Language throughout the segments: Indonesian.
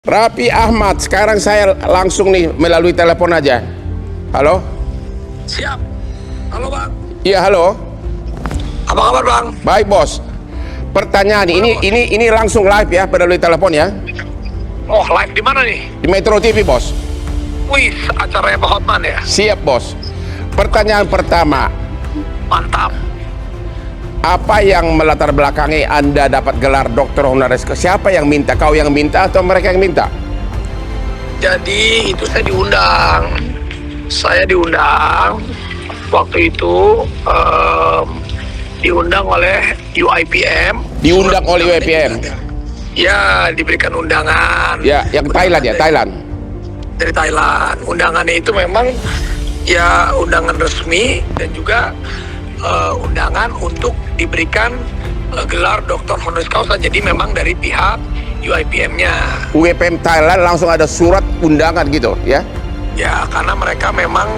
Raffi Ahmad, sekarang saya langsung nih melalui telepon aja. Halo? Siap. Halo Bang. Iya, halo. Apa kabar Bang? Baik bos. Pertanyaan ini langsung live ya melalui telepon ya. Oh, live di mana nih? Di Metro TV bos. Wih, acaranya Pak Hotman ya? Siap bos. Pertanyaan pertama, Mantap. apa yang melatar belakangi Anda dapat gelar doktor honoris causa? Siapa yang minta? Kau yang minta atau mereka yang minta? Jadi itu saya diundang. Saya diundang. Waktu itu diundang oleh UIPM. Diundang oleh UIPM? Ya, diberikan undangan. Ya, yang Thailand ya, Thailand. Dari Thailand. Undangannya itu memang ya undangan resmi dan juga undangan untuk diberikan gelar doktor honoris causa. Jadi memang dari pihak UIPM-nya. UIPM Thailand langsung ada surat undangan gitu ya? Ya, karena mereka memang,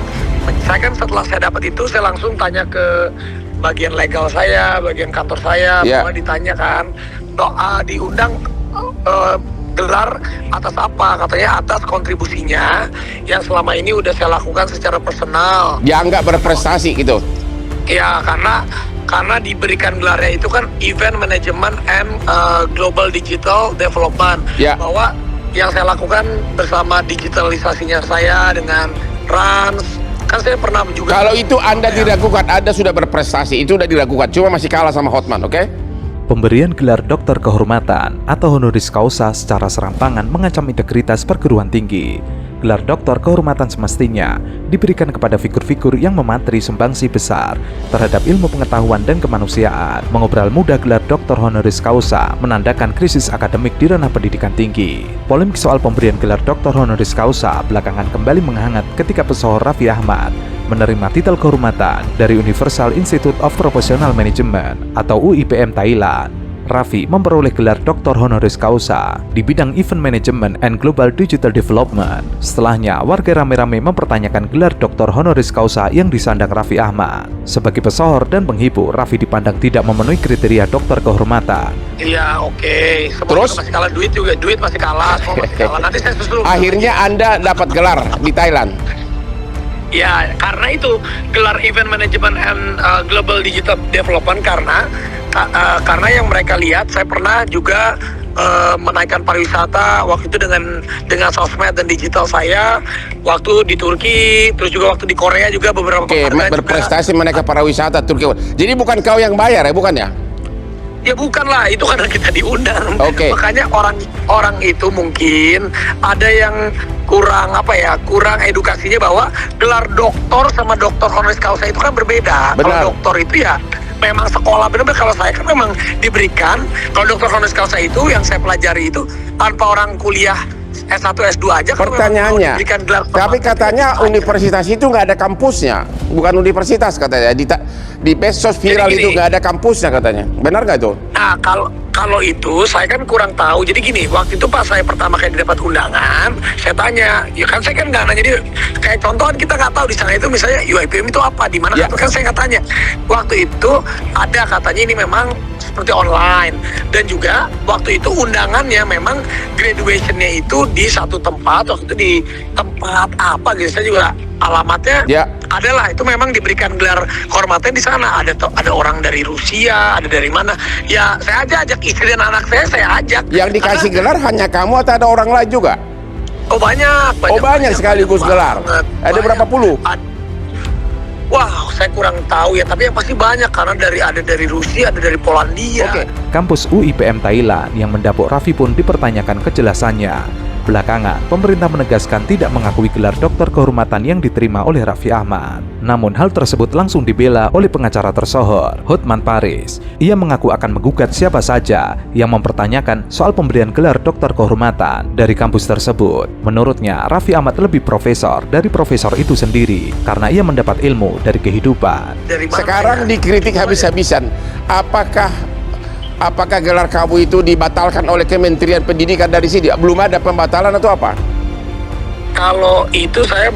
saya kan setelah saya dapat itu, saya langsung tanya ke bagian legal saya, bagian kantor saya, semua ditanya kan, doa diundang gelar atas apa? Katanya atas kontribusinya yang selama ini udah saya lakukan secara personal. Ya nggak berprestasi gitu? Ya, karena diberikan gelarnya itu kan Event Management and Global Digital Development. Ya. Bahwa yang saya lakukan bersama digitalisasinya saya dengan Rans, kan saya pernah juga. Kalau itu Anda diragukan, Anda sudah berprestasi, itu sudah diragukan, cuma masih kalah sama Hotman, oke? Pemberian gelar doktor kehormatan atau honoris causa secara serampangan mengancam integritas perguruan tinggi. Gelar doktor kehormatan semestinya diberikan kepada figur-figur yang memateri sumbangsi besar terhadap ilmu pengetahuan dan kemanusiaan. Mengobrol muda gelar doktor honoris causa menandakan krisis akademik di ranah pendidikan tinggi. Polemik soal pemberian gelar doktor honoris causa belakangan kembali menghangat ketika pesohor Raffi Ahmad menerima titel kehormatan dari Universal Institute of Professional Management atau UIPM Thailand. Raffi memperoleh gelar doktor honoris causa di bidang Event Management and Global Digital Development. Setelahnya, warga rame-rame mempertanyakan gelar doktor honoris causa yang disandang Raffi Ahmad. Sebagai pesohor dan penghibur, Raffi dipandang tidak memenuhi kriteria doktor kehormatan. Iya, oke. Terus? Masih kalah duit juga, duit masih kalah, semua masih kalah. Nanti saya susul. Akhirnya Anda dapat gelar di Thailand. Ya, karena itu gelar Event Management and Global Digital Development karena yang mereka lihat, saya pernah juga menaikkan pariwisata waktu itu dengan sosmed dan digital saya waktu di Turki, terus juga waktu di Korea juga beberapa berprestasi menaikkan pariwisata Turki. Jadi bukan kau yang bayar ya, bukan ya? Ya bukan lah, itu karena kita diundang. Makanya orang itu mungkin ada yang kurang edukasinya bahwa gelar doktor sama doktor honoris causa itu kan berbeda. Kalau doktor itu ya memang sekolah benar-benar. Kalau saya kan memang diberikan, kalau doktor honoris causa itu yang saya pelajari itu tanpa orang kuliah S1, S2 aja. Pertanyaannya, tapi katanya universitas itu nggak ada kampusnya, bukan universitas katanya. Di medsos viral itu nggak ada kampusnya katanya. Benar nggak itu? Nah, kalau itu saya kan kurang tahu. Jadi gini, waktu itu pas saya pertama kali dapat undangan, saya tanya, ya kan saya kan nggak nanya dia. Kayak contohan kita nggak tahu di sana itu misalnya UIPM itu apa, di mana kan saya nggak tanya. Waktu itu ada katanya ini memang seperti online, dan juga waktu itu undangannya memang graduationnya itu di satu tempat, waktu itu di tempat apa gitu, saya juga alamatnya adalah itu memang diberikan gelar kehormatan di sana. Ada orang dari Rusia, ada dari mana. Ya saya ajak istri dan anak saya ajak. Yang dikasih gelar hanya kamu atau ada orang lain juga? Oh banyak sekaligus gelar. Ada berapa puluh? Wah, saya kurang tahu ya, tapi yang pasti banyak karena ada dari Rusia, ada dari Polandia. Kampus UIPM Thailand yang mendapuk Raffi pun dipertanyakan kejelasannya. Belakangan, pemerintah menegaskan tidak mengakui gelar doktor kehormatan yang diterima oleh Raffi Ahmad. Namun hal tersebut langsung dibela oleh pengacara tersohor, Hotman Paris. Ia mengaku akan menggugat siapa saja yang mempertanyakan soal pemberian gelar doktor kehormatan dari kampus tersebut. Menurutnya, Raffi Ahmad lebih profesor dari profesor itu sendiri karena ia mendapat ilmu dari kehidupan. Sekarang dikritik habis-habisan. Apakah gelar kamu itu dibatalkan oleh Kementerian Pendidikan dari sini? Belum ada pembatalan atau apa? Kalau itu saya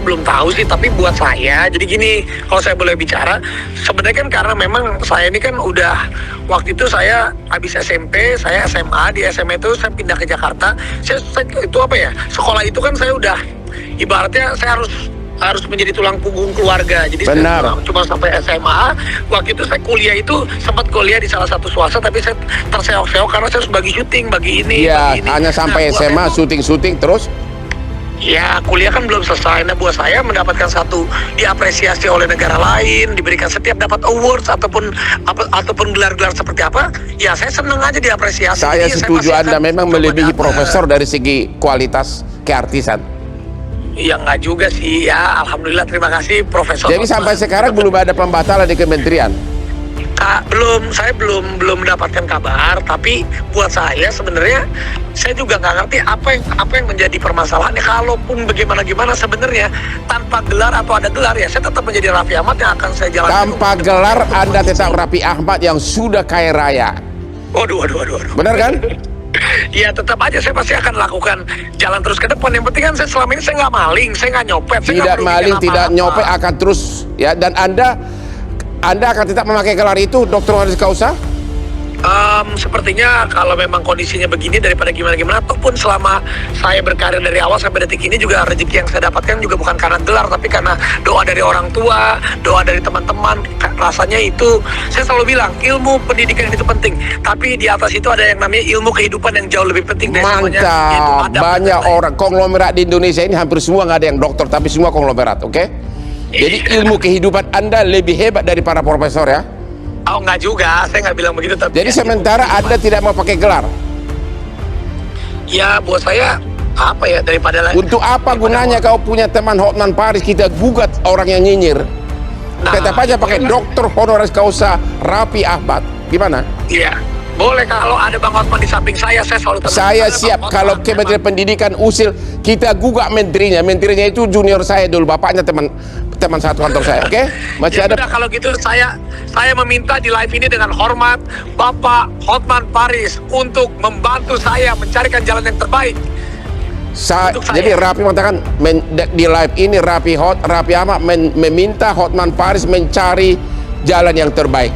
belum tahu sih, tapi buat saya jadi gini, kalau saya boleh bicara, sebenarnya kan karena memang saya ini kan udah waktu itu saya habis SMP, saya SMA, di SMA itu saya pindah ke Jakarta. Saya itu apa ya? Sekolah itu kan saya udah ibaratnya saya harus menjadi tulang punggung keluarga. Jadi Benar. saya cuma sampai SMA. Waktu itu saya kuliah itu sempat kuliah di salah satu swasta, tapi saya terseok-seok karena saya harus bagi syuting, bagi ini, Iya, bagi ini. hanya sampai buat SMA saya tuh, syuting terus. ya kuliah kan belum selesai. Nah buat saya mendapatkan satu diapresiasi oleh negara lain, diberikan setiap dapat awards ataupun gelar-gelar seperti apa, ya saya seneng aja diapresiasi. Saya Jadi setuju pasti Anda akan memang coba melebihi dapat. profesor dari segi kualitas keartisan. Ya nggak juga sih, ya alhamdulillah, terima kasih Profesor. Jadi sampai sekarang belum ada pembatalan di kementerian. Saya belum mendapatkan kabar, tapi buat saya sebenarnya saya juga nggak ngerti apa yang menjadi permasalahannya. Kalaupun bagaimana sebenarnya tanpa gelar atau ada gelar, ya saya tetap menjadi Raffi Ahmad yang akan saya jalankan. Tanpa gelar Anda tetap Raffi Ahmad yang sudah kaya raya. Waduh. Benar kan? Ya tetap aja saya pasti akan lakukan jalan terus ke depan. Yang penting kan saya selama ini saya nggak maling, saya nggak nyopet, saya nggak Tidak merugikan maling, tidak apa-apa. nyopet, akan terus ya. Dan Anda akan tetap memakai gelar itu, Dr. Honoris Causa? Sepertinya kalau memang kondisinya begini, daripada gimana-gimana, ataupun selama saya berkarir dari awal sampai detik ini juga rezeki yang saya dapatkan juga bukan karena gelar, tapi karena doa dari orang tua, doa dari teman-teman. Rasanya itu, saya selalu bilang, ilmu pendidikan itu penting, tapi di atas itu ada yang namanya ilmu kehidupan yang jauh lebih penting dari semuanya, yaitu Mantap, adab. banyak orang konglomerat di Indonesia ini hampir semua nggak ada yang dokter, tapi semua konglomerat, oke? Jadi ilmu kehidupan Anda lebih hebat dari para profesor ya. Oh nggak juga, saya nggak bilang begitu. Tapi Jadi sementara Anda tidak mau pakai gelar. ya buat saya apa ya, daripada Untuk apa gunanya kau punya teman Hotman Paris, kita gugat orang yang nyinyir. Nah, Tetap aja pakai itu kan- Dr. Honoris Causa Raffi Ahmad. Gimana? Iya, boleh kalau ada Bang Hotman di samping saya selalu tenang. Saya Ada siap Bang kalau Hotman, Kementerian Pendidikan usil, kita gugat menterinya. Menterinya itu junior saya dulu, bapaknya teman satu kantor saya, oke? Masih Ya ada. udah, kalau gitu saya meminta di live ini dengan hormat Bapak Hotman Paris untuk membantu saya mencarikan jalan yang terbaik. Untuk saya. Jadi Raffi mengatakan di live ini Raffi Ahmad meminta Hotman Paris mencari jalan yang terbaik.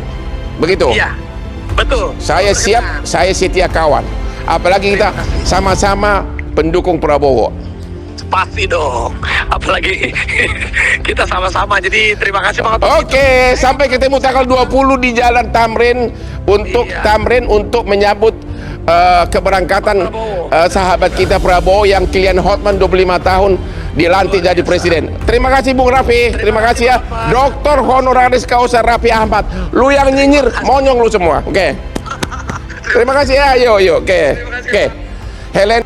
Begitu. Iya, betul. Saya siap, saya setia kawan. Apalagi kita sama-sama pendukung Prabowo. Pasti dong. Apalagi kita sama-sama. Jadi terima kasih banget. Oke, sampai ketemu tanggal 20 di Jalan Tamrin untuk Iya. untuk menyambut keberangkatan sahabat kita Prabowo yang klien Hotman 25 tahun dilantik jadi presiden. Terima kasih Bung Raffi, terima kasih ya. Dr. Honoris Causa Raffi Ahmad. Lu yang nyinyir, monyong lu semua. Oke. Terima kasih ya. Oke. Helen